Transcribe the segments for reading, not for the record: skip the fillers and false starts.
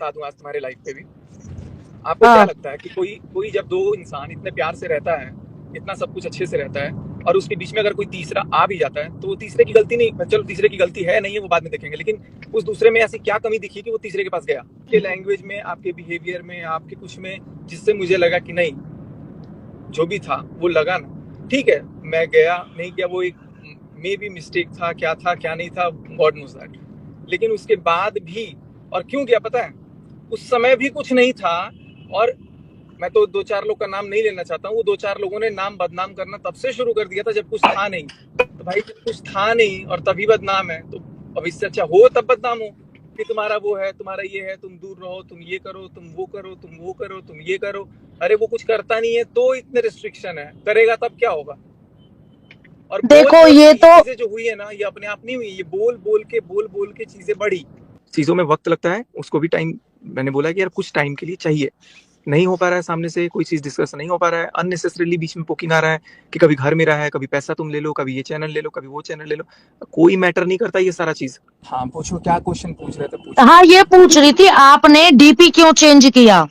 बता दूं आज तुम्हारे लाइफ पे भी। आपको क्या हाँ। लगता है कि कोई कोई जब दो इंसान इतने प्यार से रहता है, इतना सब कुछ अच्छे से रहता है, और उसके बीच में अगर कोई तीसरा आ भी जाता है, तो वो तीसरे की गलती नहीं, चलो तीसरे की गलती है नहीं है वो बाद में देखेंगे, लेकिन उस दूसरे में ऐसी क्या कमी दिखी कि वो तीसरे के पास गया? आपके लैंग्वेज में, आपके बिहेवियर में, आपके कुछ में, जिससे मुझे लगा कि नहीं, जो भी था वो लगा ना, ठीक है मैं गया नहीं गया, वो एक मे बी मिस्टेक था, क्या था क्या नहीं था गॉड नोज दैट, लेकिन उसके बाद भी, और क्यों गया पता है, उस समय भी कुछ नहीं था, और मैं तो दो चार लोग का नाम नहीं लेना चाहता हूँ, वो दो चार लोगों ने नाम बदनाम करना तब से शुरू कर दिया था जब कुछ था नहीं। तो भाई जब कुछ था नहीं और तभी बदनाम है, तो अब इससे अच्छा हो तब बदनाम हो कि तुम्हारा वो है, तुम्हारा ये है, तुम दूर रहो, तुम ये करो, तुम वो करो, तुम वो करो, तुम ये करो। अरे वो कुछ करता नहीं है तो इतने रिस्ट्रिक्शन है, करेगा तब क्या होगा? और बोल देखो बोल के ये ये तो चीजें जो हुई है ना, ये अपने आप नहीं हुई, ये बोल बोल के चीजें बढ़ी। चीजों में वक्त लगता है, उसको भी टाइम, मैंने बोला कि यार कुछ टाइम के लिए चाहिए। नहीं हो पा रहा है, सामने से कोई चीज डिस्कस नहीं हो पा रहा है, अननेसेसरीली बीच में पोकिंग आ रहा है कि कभी घर मेरा है, कभी पैसा तुम ले लो, कभी ये चैनल ले लो, कभी वो चैनल ले लो। कोई मैटर नहीं करता ये सारा चीज। हाँ पूछो, क्या क्वेश्चन पूछ रहे थे, पूछो। हाँ, ये पूछ रही थी आपने डीपी क्यों चेंज किया।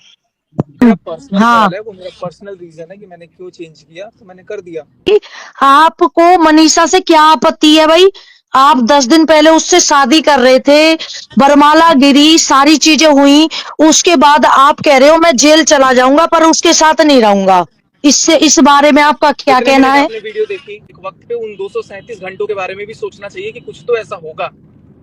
मेरा पर्सनल हाँ, कॉल है वो, मेरा पर्सनल रीजन है कि मैंने क्यों चेंज किया, तो मैंने कर दिया। कि आपको मनीषा से क्या आपत्ति है भाई। आप 10 दिन पहले उससे शादी कर रहे थे, बरमाला गिरी, सारी चीजें हुई, उसके बाद आप कह रहे हो मैं जेल चला जाऊंगा पर उसके साथ नहीं रहूंगा। इससे इस बारे में आपका क्या कितने कहना मिनट है। आपने वीडियो देखी? एक वक्त पे उन 237 घंटों के बारे में भी सोचना चाहिए कि कुछ तो ऐसा होगा।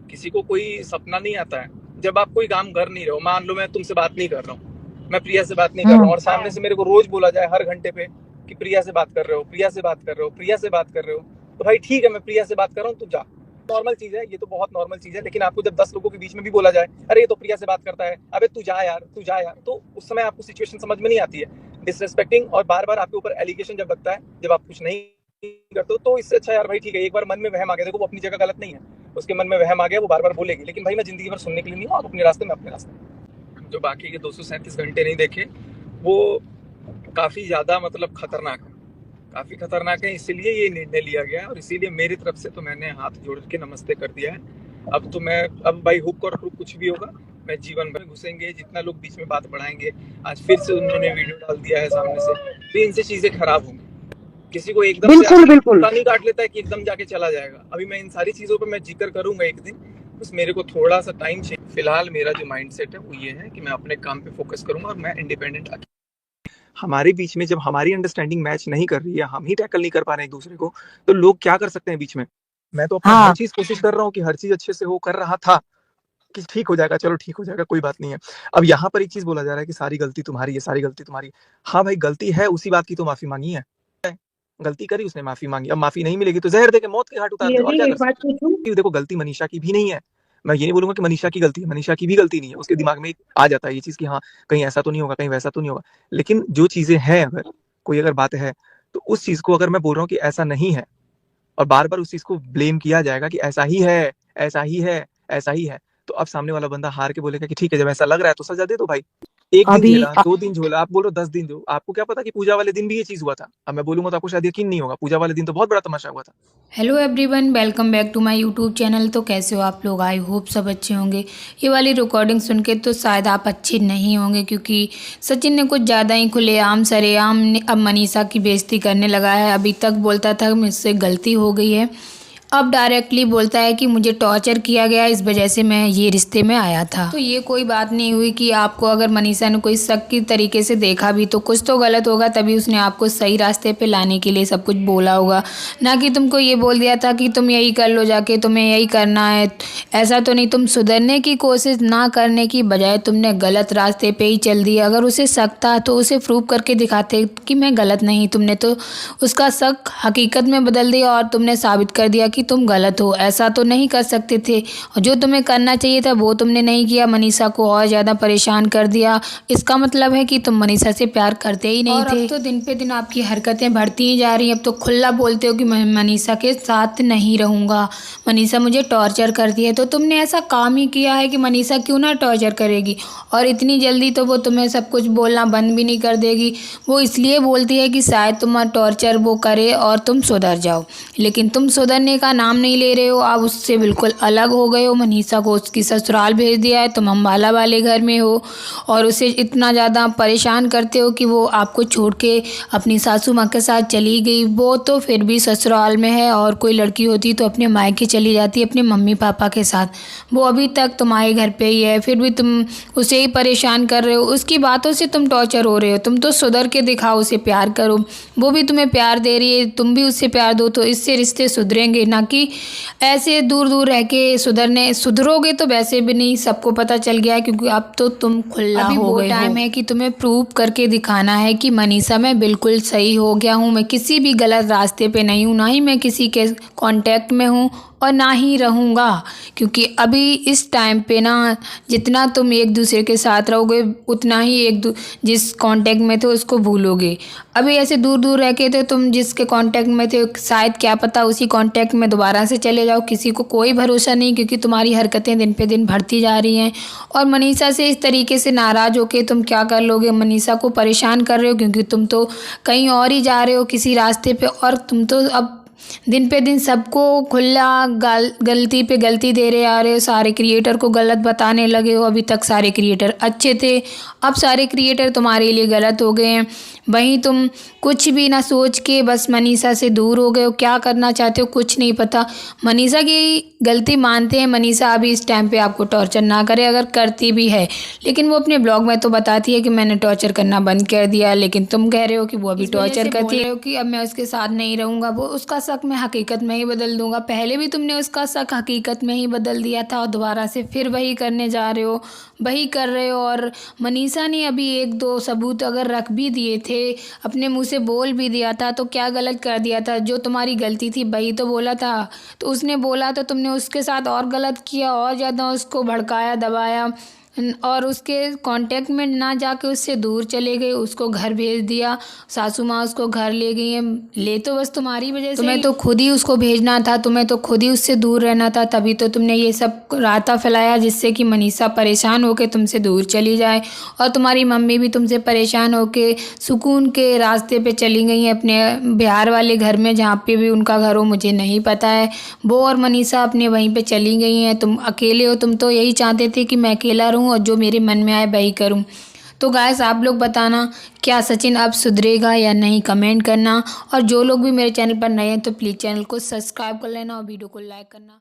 किसी को कोई सपना नहीं आता है जब आप कोई काम कर नहीं रहे हो। मान लो मैं तुमसे बात नहीं कर रहा हूँ, मैं प्रिया से बात नहीं कर रहा हूँ, और सामने से मेरे को रोज बोला जाए हर घंटे पे कि प्रिया से बात कर रहे हो, प्रिया से बात कर रहे हो, प्रिया से बात कर रहे हो, तो भाई ठीक है मैं प्रिया से बात कर रहा हूँ, तू जा। नॉर्मल चीज है, ये तो बहुत नॉर्मल चीज है। लेकिन आपको जब 10 लोगों के बीच में भी बोला जाए अरे ये तो प्रिया से बात करता है, अबे तू जा यार, तू जा यार, तो उस समय आपको सिचुएशन समझ में नहीं आती है। डिसरेस्पेक्टिंग और बार बार आपके ऊपर एलिगेशन जब लगता है, जब आप कुछ नहीं करते हो, तो इससे अच्छा यार भाई ठीक है, एक बार मन में वहम आ गया, देखो वो अपनी जगह गलत नहीं है, उसके मन में वहम आ गया, वो बार बार बोलेगी, लेकिन भाई मैं जिंदगी भर सुनने के लिए नहीं हूँ, आप अपने रास्ते में अपने रास्ते। जो बाकी के 237 घंटे नहीं देखे, वो काफी ज्यादा मतलब खतरनाक है, काफी खतरनाक है। इसीलिए ये निर्णय लिया गया है, और इसीलिए मेरी तरफ से तो मैंने हाथ जोड़ के नमस्ते कर दिया है। अब तो मैं, अब भाई हुक और क्रुक कुछ भी होगा, मैं जीवन भर घुसेंगे, जितना लोग बीच में बात बढ़ाएंगे। आज फिर से उन्होंने वीडियो डाल दिया है सामने से, तो इनसे चीजें खराब होंगी। किसी को एकदम से बिल्कुल आदमी बिल्कुल। नहीं काट लेता है कि एकदम जाके चला जाएगा। अभी मैं इन सारी चीजों पर मैं जिक्र करूंगा एक दिन, बस मेरे को थोड़ा सा टाइम चाहिए। फिलहाल मेरा जो माइंडसेट है वो ये है कि मैं अपने काम पे फोकस करूंगा, और मैं इंडिपेंडेंट। हमारे बीच में जब हमारी अंडरस्टैंडिंग मैच नहीं कर रही है, हम ही टैकल नहीं कर पा रहे एक दूसरे को, तो लोग क्या कर सकते हैं बीच में? मैं तो अपना हर हाँ, चीज कोशिश कर रहा हूँ कि हर चीज अच्छे से हो, कर रहा था कि ठीक हो जाएगा, चलो ठीक हो जाएगा, कोई बात नहीं है। अब यहाँ पर एक चीज बोला जा रहा है कि सारी गलती तुम्हारी है, सारी गलती तुम्हारी। हाँ भाई गलती है, उसी बात की तो माफी मांगी है। गलती करी उसने, माफी मांगी, अब माफी नहीं मिलेगी तो जहर दे के मौत के घाट उतार दे, और क्या कर सकते हैं? देखो गलती मनीषा की भी नहीं है, मैं ये नहीं बोलूंगा कि मनीषा की गलती है, मनीषा की भी गलती नहीं है। उसके दिमाग में आ जाता है ये चीज कि हाँ कहीं ऐसा तो नहीं होगा, कहीं वैसा तो नहीं होगा, लेकिन जो चीजें हैं, अगर कोई अगर बात है, तो उस चीज को अगर मैं बोल रहा हूँ कि ऐसा नहीं है, और बार बार उस चीज को ब्लेम किया जाएगा कि ऐसा ही है, ऐसा ही है, ऐसा ही है, तो अब सामने वाला बंदा हार के बोलेगा कि ठीक है जब ऐसा लग रहा है तो सजा दे दो भाई। एक दिन अभी झेला, 2 दिन झोला, आप बोलो 10 दिन दो, आपको क्या पता कि पूजा वाले दिन भी ये चीज हुआ था? अब मैं बोलूंगा तो आपको शायद यकीन नहीं होगा, पूजा वाले दिन तो बहुत बड़ा तमाशा हुआ था। Hello everyone, welcome back to my YouTube channel. तो कैसे हो आप लोग? आई होप सब अच्छे होंगे। ये वाली रिकॉर्डिंग सुन के तो शायद आप अच्छे नहीं होंगे, क्योंकि सचिन ने कुछ ज़्यादा ही खुलेआम सरेआम अब मनीषा की बेइज्जती करने लगा है। अभी तक बोलता था मुझसे गलती हो गई है, अब डायरेक्टली बोलता है कि मुझे टॉर्चर किया गया, इस वजह से मैं ये रिश्ते में आया था। तो ये कोई बात नहीं हुई कि आपको अगर मनीषा ने कोई शक की तरीके से देखा भी तो कुछ तो गलत होगा, तभी उसने आपको सही रास्ते पे लाने के लिए सब कुछ बोला होगा, ना कि तुमको ये बोल दिया था कि तुम यही कर लो जाके, तुम्हें यही करना है। ऐसा तो नहीं, तुम सुधरने की कोशिश ना करने की बजाय तुमने गलत रास्ते पे ही चल दिया। अगर उसे शक था तो उसे प्रूव करके दिखाते कि मैं गलत नहीं, तुमने तो उसका शक हकीकत में बदल दिया और तुमने साबित कर दिया कि तुम गलत हो। ऐसा तो नहीं कर सकते थे, और जो तुम्हें करना चाहिए था वो तुमने नहीं किया, मनीषा को और ज़्यादा परेशान कर दिया। इसका मतलब है कि तुम मनीषा से प्यार करते ही नहीं थे। अब तो दिन पे दिन आपकी हरकतें बढ़ती ही जा रही हैं। अब तो खुला बोलते हो कि मैं मनीषा के साथ नहीं रहूँगा, मनीषा मुझे टॉर्चर करती है। तो तुमने ऐसा काम ही किया है कि मनीषा क्यों ना टॉर्चर करेगी, और इतनी जल्दी तो वो तुम्हें सब कुछ बोलना बंद भी नहीं कर देगी। वो इसलिए बोलती है कि शायद तुम्हारा टॉर्चर वो करे और तुम सुधर जाओ, लेकिन तुम सुधरने का का नाम नहीं ले रहे हो, आप उससे बिल्कुल अलग हो गए हो। मनीषा को उसकी ससुराल भेज दिया है, तुम अम्बाला वाले घर में हो और उसे इतना ज़्यादा परेशान करते हो कि वो आपको छोड़ के अपनी सासू माँ के साथ चली गई। वो तो फिर भी ससुराल में है, और कोई लड़की होती तो अपने मायके चली जाती अपने मम्मी पापा के साथ। वो अभी तक तुम्हारे घर पे ही है, फिर भी तुम उसे ही परेशान कर रहे हो। उसकी बातों से तुम टॉर्चर हो रहे हो। तुम तो सुधर के दिखाओ, उसे प्यार करो, वो भी तुम्हें प्यार दे रही है, तुम भी उससे प्यार दो, तो इससे रिश्ते सुधरेंगे। ना कि ऐसे दूर दूर रह के सुधरोगे तो वैसे भी नहीं, सबको पता चल गया है, क्योंकि अब तो तुम खुला अभी हो वो गए टाइम हो। है कि तुम्हें प्रूव करके दिखाना है कि मनीषा मैं बिल्कुल सही हो गया हूँ, मैं किसी भी गलत रास्ते पे नहीं हूँ, ना ही मैं किसी के कांटेक्ट में हूँ और ना ही रहूँगा। क्योंकि अभी इस टाइम पे ना, जितना तुम एक दूसरे के साथ रहोगे उतना ही जिस कांटेक्ट में थे उसको भूलोगे। अभी ऐसे दूर दूर रह के तो तुम जिसके कांटेक्ट में थे शायद क्या पता उसी कांटेक्ट में दोबारा से चले जाओ। किसी को कोई भरोसा नहीं, क्योंकि तुम्हारी हरकतें दिन पे दिन बढ़ती जा रही हैं। और मनीषा से इस तरीके से नाराज़ होके तुम क्या कर लोगे? मनीषा को परेशान कर रहे हो, क्योंकि तुम तो कहीं और ही जा रहे हो किसी रास्ते पे, और तुम तो अब दिन पे दिन सबको खुला गलती पे गलती दे रहे आ रहे हो। सारे क्रिएटर को गलत बताने लगे हो। अभी तक सारे क्रिएटर अच्छे थे, अब सारे क्रिएटर तुम्हारे लिए गलत हो गए हैं। वहीं तुम कुछ भी ना सोच के बस मनीषा से दूर हो गए हो। क्या करना चाहते हो कुछ नहीं पता। मनीषा की गलती मानते हैं, मनीषा अभी इस टाइम पे आपको टॉर्चर ना करे, अगर करती भी है, लेकिन वो अपने ब्लॉग में तो बताती है कि मैंने टॉर्चर करना बंद कर दिया, लेकिन तुम कह रहे हो कि वो अभी टॉर्चर करती है, कि अब मैं उसके साथ नहीं रहूँगा, वो उसका शक मैं हकीकत में ही बदल दूंगा। पहले भी तुमने उसका शक हकीकत में ही बदल दिया था और दोबारा से फिर वही करने जा रहे हो, वही कर रहे हो। और मनीषा ने अभी एक दो सबूत अगर रख भी दिए थे, अपने मुंह से बोल भी दिया था, तो क्या गलत कर दिया था? जो तुम्हारी गलती थी वही तो बोला था। तो उसने बोला तो तुमने उसके साथ और गलत किया, और ज़्यादा उसको भड़काया, दबाया, और उसके कांटेक्ट में ना जाके उससे दूर चले गए, उसको घर भेज दिया। सासू माँ उसको घर ले गई हैं, ले तो बस तुम्हारी वजह से। तुम्हें तो खुद ही उसको भेजना था, तुम्हें तो खुद ही उससे दूर रहना था, तभी तो तुमने ये सब राता फैलाया जिससे कि मनीषा परेशान होकर तुमसे दूर चली जाए। और तुम्हारी मम्मी भी तुमसे परेशान होकर सुकून के रास्ते पे चली गई हैं अपने बिहार वाले घर में, जहाँ पे भी उनका घर हो मुझे नहीं पता है। वो और मनीषा अपने वहीं पे चली गई हैं। तुम अकेले हो, तुम तो यही चाहते थे कि मैं अकेला रहूं और जो मेरे मन में आए वही करूं। तो गाइस आप लोग बताना, क्या सचिन अब सुधरेगा या नहीं, कमेंट करना। और जो लोग भी मेरे चैनल पर नए हैं तो प्लीज़ चैनल को सब्सक्राइब कर लेना और वीडियो को लाइक करना।